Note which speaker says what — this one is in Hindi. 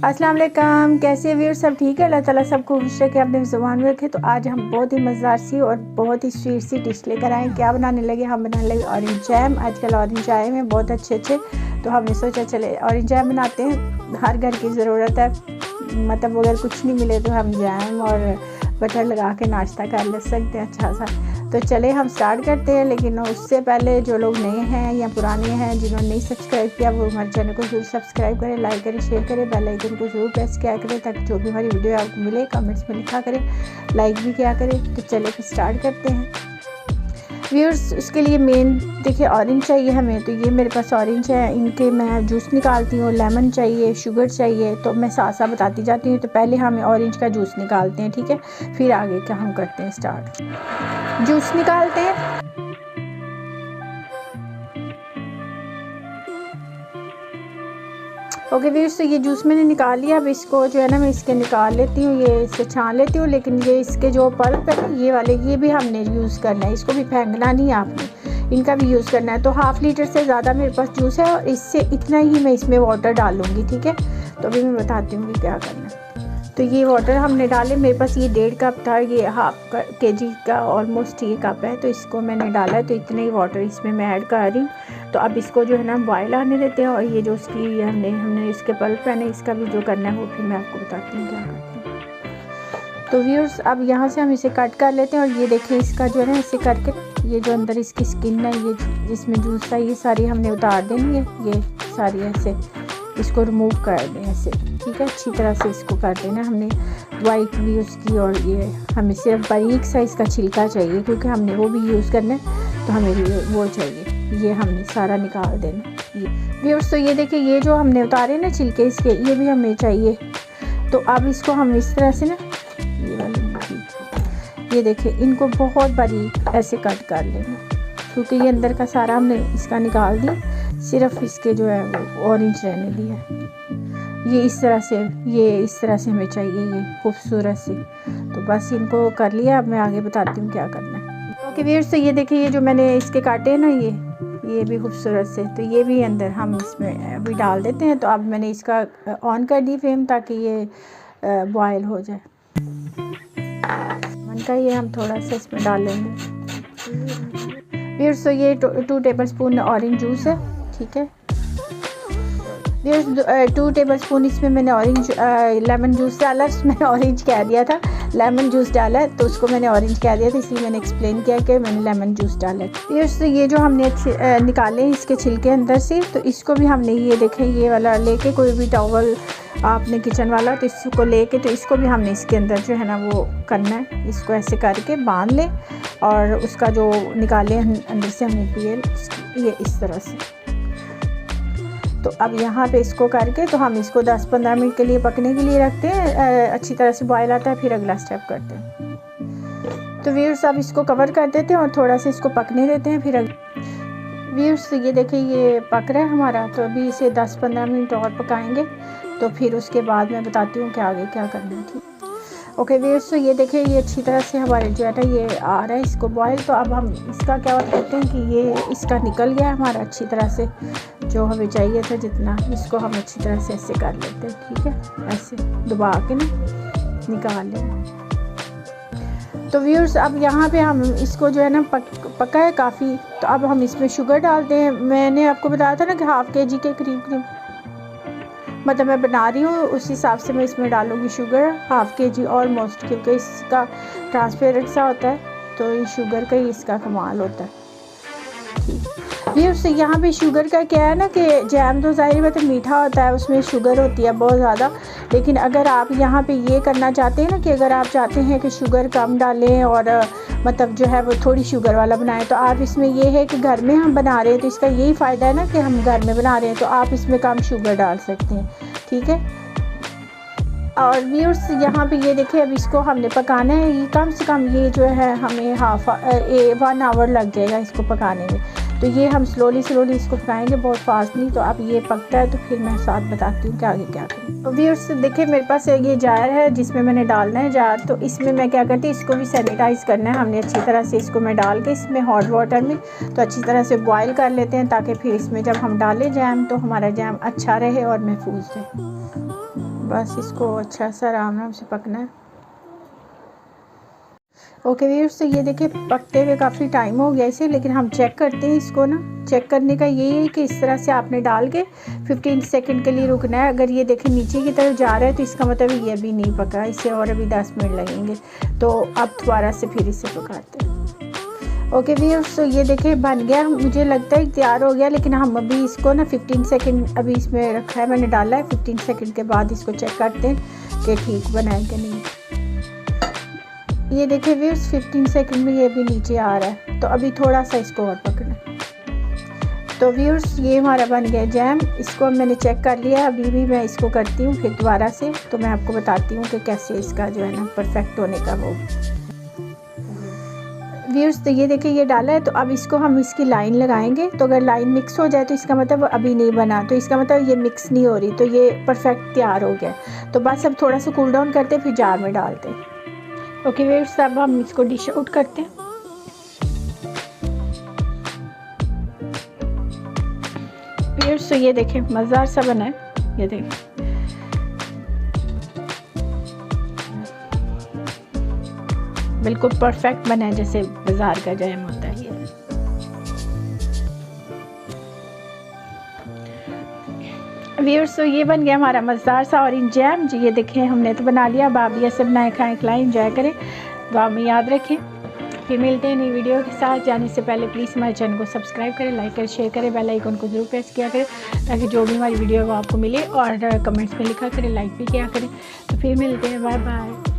Speaker 1: अस्सलाम वालेकुम, कैसे व्यूअर सब ठीक है। अल्लाह ताला सबको खुश रखे, अपने ज़ुबान में रखे। तो आज हम बहुत ही मज़ेदार सी और बहुत ही स्वीट सी डिश लेकर आए। क्या बनाने लगे? हम बनाने लगे ऑरेंज जैम। आजकल ऑरेंज आए हैं बहुत अच्छे, तो हमने सोचा चले ऑरेंज जैम बनाते हैं। हर घर की ज़रूरत है, मतलब अगर कुछ नहीं मिले तो हम जैम और बटर लगा के नाश्ता कर ले सकते हैं अच्छा सा। तो चले हम स्टार्ट करते हैं, लेकिन उससे पहले जो लोग नए हैं या पुराने हैं जिन्होंने नहीं सब्सक्राइब किया वो हमारे चैनल को जरूर सब्सक्राइब करें, लाइक करें, शेयर करें, बेल आइकन को जरूर प्रेस किया करें ताकि जो भी हमारी वीडियो आपको मिले कमेंट्स में लिखा करें, लाइक भी किया करें। तो चले फिर स्टार्ट करते हैं व्यूअर्स। उसके लिए मेन देखिए ऑरेंज चाहिए हमें। तो ये मेरे पास ऑरेंज है, इनके मैं जूस निकालती हूँ। लेमन चाहिए, शुगर चाहिए, तो मैं साथ साथ बताती जाती हूँ। तो पहले हमें ऑरेंज का जूस निकालते हैं, ठीक है, फिर आगे क्या हम करते हैं स्टार्ट। जूस निकालते हैं। ओके व्यूअर्स, तो ये जूस मैंने निकाल लिया। अब इसको जो है ना मैं इसके निकाल लेती हूँ, ये इससे छान लेती हूँ। लेकिन ये इसके जो पल्प है ये वाले, ये भी हमने यूज़ करना है, इसको भी फेंकना नहीं है आपने, इनका भी यूज़ करना है। तो हाफ़ लीटर से ज़्यादा मेरे पास जूस है और इससे इतना ही मैं इसमें वाटर डालूँगी, ठीक है। तो अभी मैं बताती हूँ कि क्या करना है। तो ये वाटर हमने डाले, मेरे पास ये 1.5 कप था, ये हाफ केजी का ऑलमोस्ट ये कप है। तो इसको मैंने डाला है, तो इतने ही वाटर इसमें मैं ऐड कर रही हूँ। तो अब इसको जो है ना बॉयल आने देते हैं। और ये जो उसकी हमने इसके पल्प है ना, इसका भी जो करना है वो फिर मैं आपको बताती हूँ क्या करती हूँ। तो व्यूअर्स अब यहाँ से हम इसे कट कर लेते हैं। और ये देखिए इसका जो है ना ऐसे करके ये जो अंदर इसकी स्किन है, ये जिसमें जूस है, ये सारी हमने उतार देनी है। ये सारी ऐसे इसको रिमूव कर दें ऐसे, ठीक है, अच्छी तरह से इसको कर देना हमने। वाइट भी उसकी, और ये हमें सिर्फ बारीक सा इसका छिलका चाहिए क्योंकि हमने वो भी यूज़ करना है, तो हमें वो चाहिए। ये हमने सारा निकाल देना ये व्यूअर्स। तो ये देखिए ये जो हमने उतारे ना छिलके इसके, ये भी हमें चाहिए। तो अब इसको हम इस तरह से ना ये देखिए इनको बहुत बारीक ऐसे कट कर लेना, क्योंकि ये अंदर का सारा हमने इसका निकाल दिया, सिर्फ इसके जो है वो ऑरेंज रहने दिया। ये इस तरह से हमें चाहिए, ये खूबसूरत से। तो बस इनको कर लिया। अब मैं आगे बताती हूँ क्या करना है। ओके व्यूअर्स, तो ये देखिए ये जो मैंने इसके काटे हैं ना, ये भी खूबसूरत से, तो ये भी अंदर हम इसमें अभी डाल देते हैं। तो अब मैंने इसका ऑन कर दी फ्लेम ताकि ये बॉयल हो जाए। मन का ये हम थोड़ा सा इसमें डाल लेंगे व्यूअर्स। तो ये 2 टेबल स्पून ऑरेंज जूस है, ठीक है व्यूअर्स। 2 टेबल स्पून इसमें मैंने ऑरेंज लेमन जूस डाला। मैंने ऑरेंज कह दिया था, लेमन जूस डाला है, तो उसको मैंने ऑरेंज कह दिया था, इसलिए मैंने एक्सप्लेन किया कि मैंने लेमन जूस डाला है व्यूअर्स। तो ये जो हमने निकाले इसके छिलके अंदर से, तो इसको भी हमने ये देखें ये वाला लेके, कोई भी टॉवल आपने किचन वाला, तो इसको लेके तो इसको भी हमने इसके अंदर जो है ना वो करना है। इसको ऐसे करके बांध लें और उसका जो निकाले अंदर से हमने पिए ये इस तरह से। तो अब यहाँ पे इसको करके तो हम इसको 10-15 मिनट के लिए पकने के लिए रखते हैं। अच्छी तरह से बॉयल आता है, फिर अगला स्टेप करते हैं। तो व्यूअर्स अब इसको कवर कर देते हैं और थोड़ा सा इसको पकने देते हैं। फिर व्यूअर्स ये देखिए ये पक रहा है हमारा, तो अभी इसे 10-15 मिनट और पकाएंगे। तो फिर उसके बाद मैं बताती हूँ कि आगे क्या करना है, ठीक। ओके व्यूअर्स, तो ये देखिए ये अच्छी तरह से हमारे जो है ना ये आ रहा है इसको बॉयल। तो अब हम इसका क्या करते हैं कि ये इसका निकल गया हमारा अच्छी तरह से, जो हमें चाहिए था जितना, इसको हम अच्छी तरह से ऐसे कर लेते हैं, ठीक है, ऐसे दबा के ना निकाल लें। तो व्यूअर्स अब यहाँ पे हम इसको जो है ना पका है काफ़ी। तो अब हम इसमें शुगर डालते हैं। मैंने आपको बताया था ना कि हाफ़ केजी के करीब मतलब मैं बना रही हूँ, उस हिसाब से मैं इसमें डालूँगी शुगर, हाफ़ केजी ऑलमोस्ट, क्योंकि इसका ट्रांसपेरेंट सा होता है, तो ये शुगर का ही इसका कमाल होता है। व्यूअर्स यहाँ पे शुगर का क्या है ना कि जैम तो ज़ाहिर बात है मीठा होता है, उसमें शुगर होती है बहुत ज़्यादा। लेकिन अगर आप यहाँ पे ये करना चाहते हैं ना कि अगर आप चाहते हैं कि शुगर कम डालें और मतलब जो है वो थोड़ी शुगर वाला बनाएं, तो आप इसमें ये है कि घर में हम बना रहे हैं, तो इसका यही फ़ायदा है ना कि हम घर में बना रहे हैं, तो आप इसमें कम शुगर डाल सकते हैं, ठीक है। और व्यूअर्स यहाँ पे ये देखिए अब इसको हमने पकाना है, ये कम से कम ये जो है हमें 1 आवर लग जाएगा इसको पकाने में। तो ये हम स्लोली इसको पकाएंगे, बहुत फास्ट नहीं। तो अब ये पकता है तो फिर मैं साथ बताती हूँ कि आगे क्या करें। तो व्यूअर्स देखिए मेरे पास ये जार है जिसमें मैंने डालना है जार। तो इसमें मैं क्या करती हूँ, इसको भी सैनिटाइज़ करना है हमने अच्छी तरह से। इसको मैं डाल के इसमें हॉट वाटर में तो अच्छी तरह से बॉयल कर लेते हैं, ताकि फिर इसमें जब हम डालें जैम तो हमारा जैम अच्छा रहे और महफूज रहे। बस इसको अच्छा सा आराम से पकना है। ओके व्यूअर्स, तो ये देखिए पकते हुए काफ़ी टाइम हो गया इसे, लेकिन हम चेक करते हैं इसको ना। चेक करने का यही है कि इस तरह से आपने डाल के 15 सेकंड के लिए रुकना है। अगर ये देखें नीचे की तरफ जा रहा है तो इसका मतलब ये अभी नहीं पका, इसे और अभी 10 मिनट लगेंगे। तो अब दोबारा से फिर इसे पकाते हैं। ओके व्यूअर्स, तो ये देखें बन गया, मुझे लगता है तैयार हो गया। लेकिन हम अभी इसको ना 15 सेकंड अभी इसमें रखा है, मैंने डाला है। 15 सेकंड के बाद इसको चेक करते हैं कि ठीक बना है कि नहीं। ये देखिए व्यूअर्स 15 सेकंड में ये भी नीचे आ रहा है, तो अभी थोड़ा सा इसको और पकड़ना। तो व्यूअर्स ये हमारा बन गया जैम। इसको मैंने चेक कर लिया, अभी भी मैं इसको करती हूँ फिर दोबारा से, तो मैं आपको बताती हूँ कि कैसे इसका जो है ना परफेक्ट होने का वो। व्यूअर्स तो ये देखिए ये डाला है, तो अब इसको हम इसकी लाइन लगाएंगे। तो अगर लाइन मिक्स हो जाए तो इसका मतलब अभी नहीं बना, तो इसका मतलब ये मिक्स नहीं हो रही, तो ये परफेक्ट तैयार हो गया। तो बस अब थोड़ा सा कूल डाउन करते फिर जार में डालते हैं। ओके व्यूअर्स, अब हम इसको डिश आउट करते हैं। व्यूअर्स तो ये देखें मज़ेदार सा बना है, ये देखें। बिल्कुल परफेक्ट बना है जैसे बाजार का जैम होता है ये। व्यूअर्स तो ये बन गया हमारा मज़ेदार सा ऑरेंज जैम जी। ये देखें हमने तो बना लिया। आप भी ऐसे बनाए खाएं, खिलाएं, एंजॉय करें, दुआ में याद रखें। फिर मिलते हैं नई वीडियो के साथ। जाने से पहले प्लीज़ हमारे चैनल को सब्सक्राइब करें, लाइक करें, शेयर करें, बेल आइकन को जरूर प्रेस किया करें ताकि जो भी हमारी वीडियो है वो आपको मिले। और कमेंट्स में लिखा करें, लाइक भी किया करें। तो फिर मिलते हैं, बाय बाय।